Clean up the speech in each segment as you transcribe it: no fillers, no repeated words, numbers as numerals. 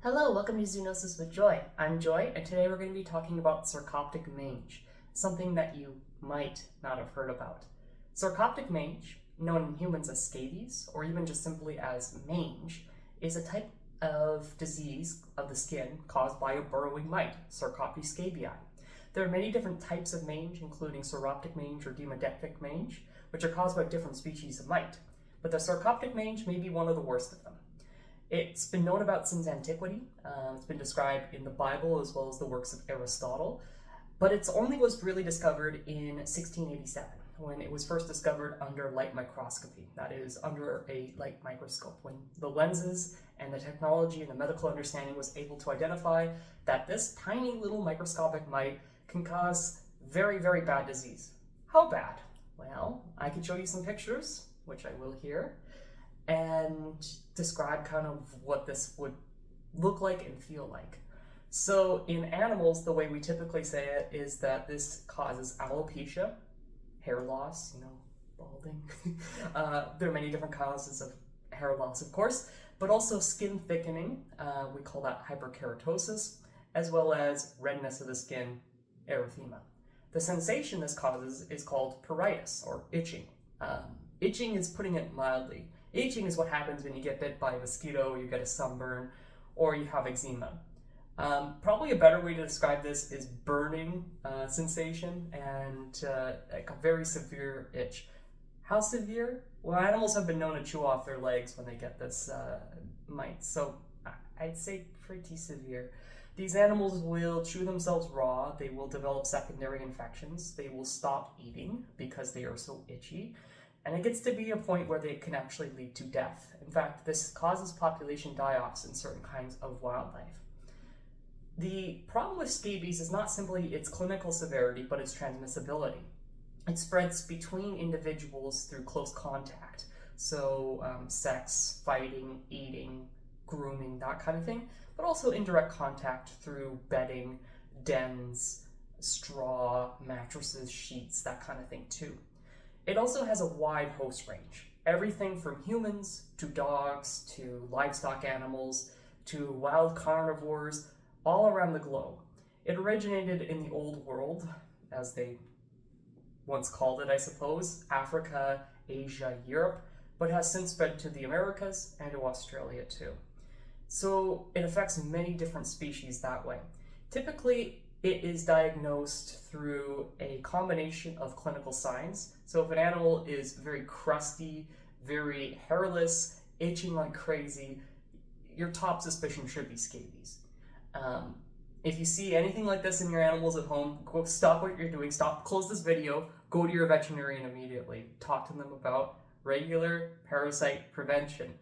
Hello, welcome to Zoonosis with Joy. I'm Joy, and today we're going to be talking about Sarcoptic mange, something that you might not have heard about. Sarcoptic mange, known in humans as scabies, or even just simply as mange, is a type of disease of the skin caused by a burrowing mite, Sarcoptes scabiei. There are many different types of mange, including Sarcoptic mange or Demodectic mange, which are caused by different species of mite, but the Sarcoptic mange may be one of the worst of them. It's been known about since antiquity. It's been described in the Bible as well as the works of Aristotle, but it only was really discovered in 1687 when it was first discovered under light microscopy, that is, under a light microscope, when the lenses and the technology and the medical understanding was able to identify that this tiny little microscopic mite can cause very, very bad disease. How bad? Well, I can show you some pictures, which I will here, and describe kind of what this would look like and feel like. So in animals, the way we typically say it is that this causes alopecia, hair loss, balding. There are many different causes of hair loss, of course, but also skin thickening. We call that hyperkeratosis, as well as redness of the skin, erythema. The sensation this causes is called pruritus, or itching. Itching is putting it mildly. Itching is what happens when you get bit by a mosquito, you get a sunburn, or you have eczema. Probably a better way to describe this is burning sensation and like a very severe itch. How severe? Well, animals have been known to chew off their legs when they get this mite, so I'd say pretty severe. These animals will chew themselves raw, they will develop secondary infections, they will stop eating because they are so itchy, and it gets to be a point where they can actually lead to death. In fact, this causes population die-offs in certain kinds of wildlife. The problem with scabies is not simply its clinical severity, but its transmissibility. It spreads between individuals through close contact, so sex, fighting, eating, grooming, that kind of thing, but also indirect contact through bedding, dens, straw, mattresses, sheets, that kind of thing too. It also has a wide host range, everything from humans to dogs to livestock animals to wild carnivores all around the globe. It originated in the Old World, as they once called it, I suppose, Africa, Asia, Europe, but has since spread to the Americas and to Australia too. So it affects many different species that way. Typically, it is diagnosed through a combination of clinical signs. So if an animal is very crusty, very hairless, itching like crazy, your top suspicion should be scabies. If you see anything like this in your animals at home, go stop what you're doing, close this video, go to your veterinarian immediately. Talk to them about regular parasite prevention.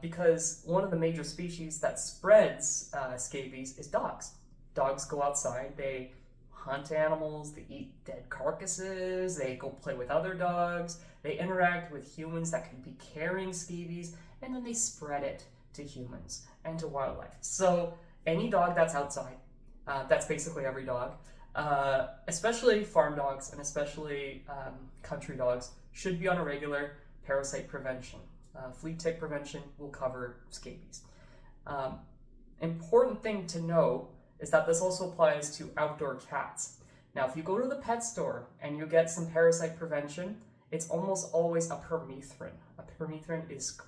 Because one of the major species that spreads scabies is dogs. Dogs go outside, they hunt animals, they eat dead carcasses, they go play with other dogs, they interact with humans that could be carrying scabies, and then they spread it to humans and to wildlife. So any dog that's outside, that's basically every dog, especially farm dogs and especially country dogs, should be on a regular parasite prevention. Flea tick prevention will cover scabies. Important thing to know is that this also applies to outdoor cats. Now, if you go to the pet store and you get some parasite prevention, it's almost always a permethrin. A permethrin is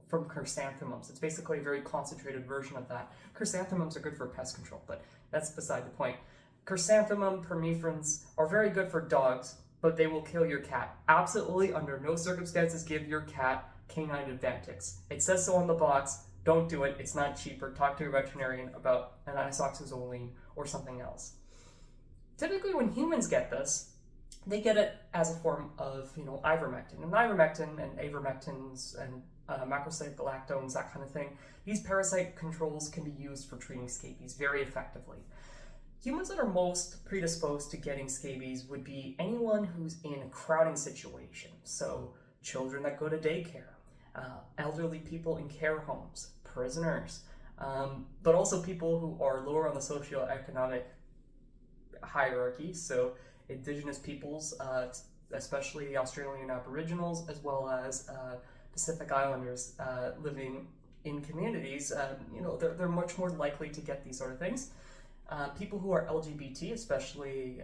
from chrysanthemums. It's basically a very concentrated version of that. Chrysanthemums are good for pest control, but that's beside the point. Chrysanthemum permethrins are very good for dogs, but they will kill your cat. Absolutely, under no circumstances, give your cat canine Advantix. It says so on the box. Don't do it. It's not cheaper. Talk to your veterinarian about an isoxazoline or something else. Typically, when humans get this, they get it as a form of, ivermectin. And ivermectin and avermectins and macrocytic galactones, that kind of thing, these parasite controls can be used for treating scabies very effectively. Humans that are most predisposed to getting scabies would be anyone who's in a crowding situation. So children that go to daycare, elderly people in care homes, prisoners, but also people who are lower on the socioeconomic hierarchy, so indigenous peoples, especially Australian Aboriginals, as well as Pacific Islanders living in communities, they're much more likely to get these sort of things. People who are LGBT, especially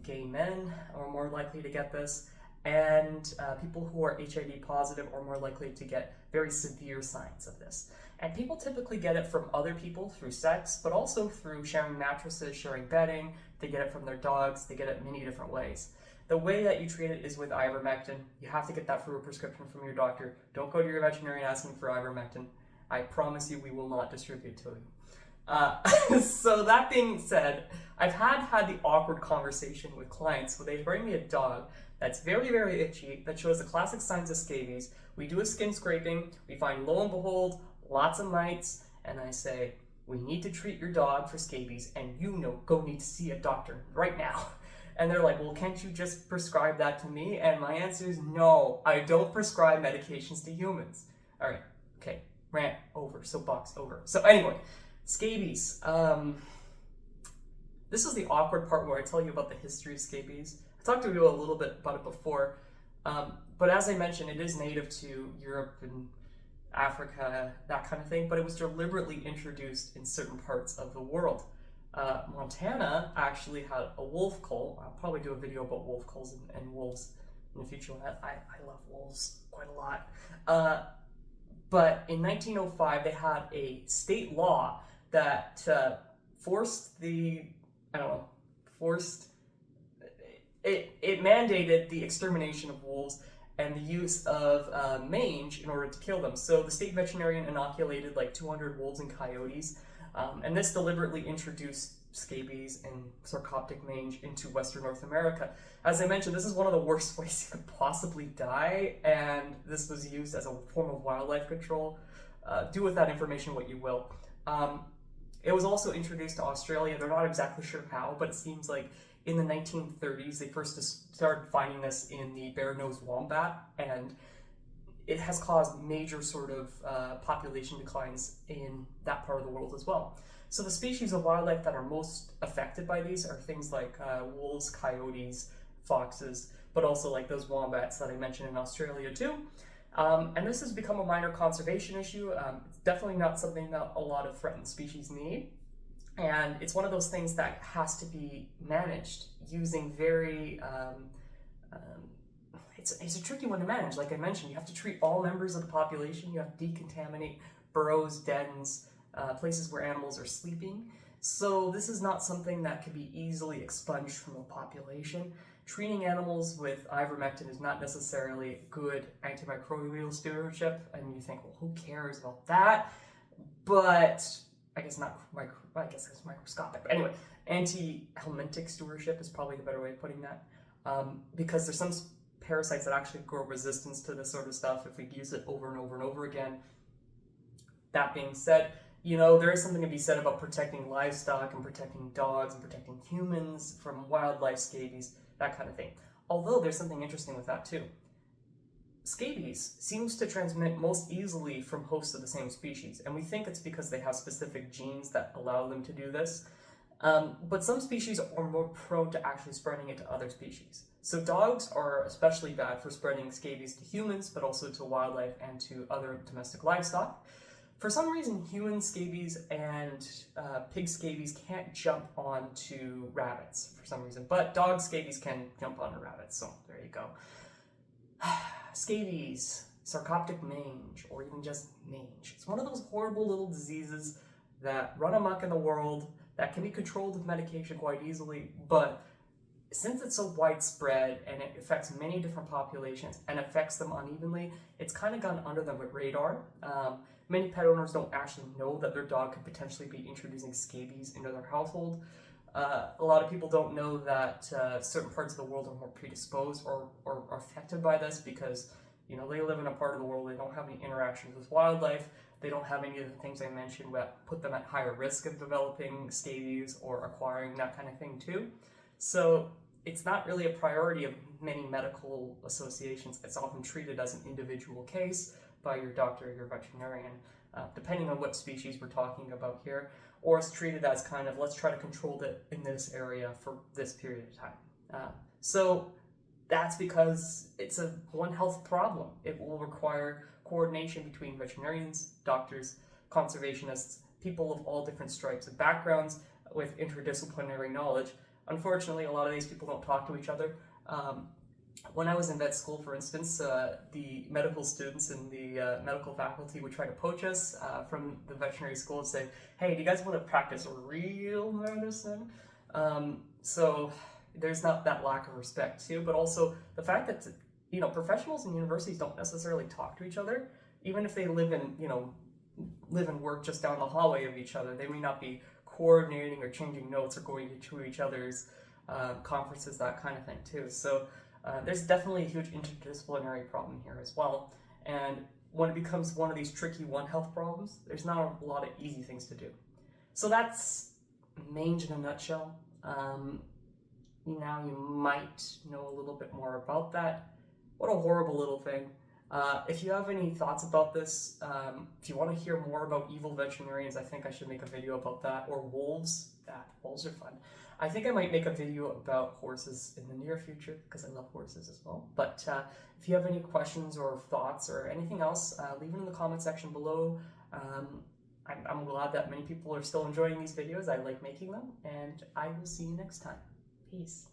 gay men, are more likely to get this, and people who are HIV positive are more likely to get very severe signs of this. And people typically get it from other people through sex, but also through sharing mattresses, sharing bedding. They get it from their dogs. They get it many different ways. The way that you treat it is with ivermectin. You have to get that through a prescription from your doctor. Don't go to your veterinarian asking for ivermectin. I promise you we will not distribute to you. So that being said, I've had the awkward conversation with clients where they bring me a dog that's very, very itchy, that shows the classic signs of scabies. We do a skin scraping. We find, lo and behold, lots of mites, and I say, we need to treat your dog for scabies, and go need to see a doctor right now. And they're like, well, can't you just prescribe that to me? And my answer is no, I don't prescribe medications to humans. All right, okay, rant over, soapbox over. So anyway, scabies. This is the awkward part where I tell you about the history of scabies. I talked to you a little bit about it before, but as I mentioned, it is native to Europe and Africa, that kind of thing, but it was deliberately introduced in certain parts of the world. Montana actually had a wolf cull. I'll probably do a video about wolf culls and wolves in the future. I love wolves quite a lot. But in 1905, they had a state law that it mandated the extermination of wolves and the use of mange in order to kill them. So the state veterinarian inoculated like 200 wolves and coyotes, and this deliberately introduced scabies and sarcoptic mange into Western North America. As I mentioned, this is one of the worst ways you could possibly die, and this was used as a form of wildlife control. Do with that information what you will. It was also introduced to Australia. They're not exactly sure how, but it seems like in the 1930s, they first started finding this in the bare-nosed wombat, and it has caused major sort of population declines in that part of the world as well. So the species of wildlife that are most affected by these are things like wolves, coyotes, foxes, but also like those wombats that I mentioned in Australia too. And this has become a minor conservation issue. It's definitely not something that a lot of threatened species need. And it's one of those things that has to be managed using very, it's a tricky one to manage. Like I mentioned, you have to treat all members of the population. You have to decontaminate burrows, dens, places where animals are sleeping. So this is not something that can be easily expunged from a population. Treating animals with ivermectin is not necessarily good antimicrobial stewardship, and you think, well, who cares about that? But I guess it's microscopic. But anyway, anti-helminthic stewardship is probably the better way of putting that, because there's some parasites that actually grow resistance to this sort of stuff if we use it over and over and over again. That being said, there is something to be said about protecting livestock and protecting dogs and protecting humans from wildlife scabies, that kind of thing. Although there's something interesting with that too. Scabies seems to transmit most easily from hosts of the same species, and we think it's because they have specific genes that allow them to do this. But some species are more prone to actually spreading it to other species. So dogs are especially bad for spreading scabies to humans, but also to wildlife and to other domestic livestock. For some reason, human scabies and pig scabies can't jump onto rabbits for some reason, but dog scabies can jump onto rabbits, so there you go. Scabies, Sarcoptic mange, or even just mange. It's one of those horrible little diseases that run amok in the world that can be controlled with medication quite easily, but since it's so widespread and it affects many different populations and affects them unevenly, it's kind of gone under the radar. Many pet owners don't actually know that their dog could potentially be introducing scabies into their household. A lot of people don't know that certain parts of the world are more predisposed or affected by this because, they live in a part of the world where they don't have any interactions with wildlife. They don't have any of the things I mentioned that put them at higher risk of developing scabies or acquiring that kind of thing too. So it's not really a priority of many medical associations. It's often treated as an individual case by your doctor or your veterinarian, depending on what species we're talking about here, or it's treated as kind of, let's try to control it in this area for this period of time. So that's because it's a One Health problem. It will require coordination between veterinarians, doctors, conservationists, people of all different stripes and backgrounds with interdisciplinary knowledge. Unfortunately, a lot of these people don't talk to each other. When I was in vet school, for instance, the medical students in the medical faculty would try to poach us from the veterinary school and say, hey, do you guys want to practice real medicine? So there's not that lack of respect too, but also the fact that, professionals in universities don't necessarily talk to each other, even if they live and work just down the hallway of each other. They may not be coordinating or changing notes or going to each other's conferences, that kind of thing too. So there's definitely a huge interdisciplinary problem here as well. And when it becomes one of these tricky One Health problems, there's not a lot of easy things to do. So that's mange in a nutshell. Now you might know a little bit more about that. What a horrible little thing. If you have any thoughts about this, if you want to hear more about evil veterinarians, I think I should make a video about that. Or wolves. Wolves are fun. I think I might make a video about horses in the near future because I love horses as well. But if you have any questions or thoughts or anything else, leave it in the comment section below. I'm glad that many people are still enjoying these videos. I like making them, and I will see you next time. Peace.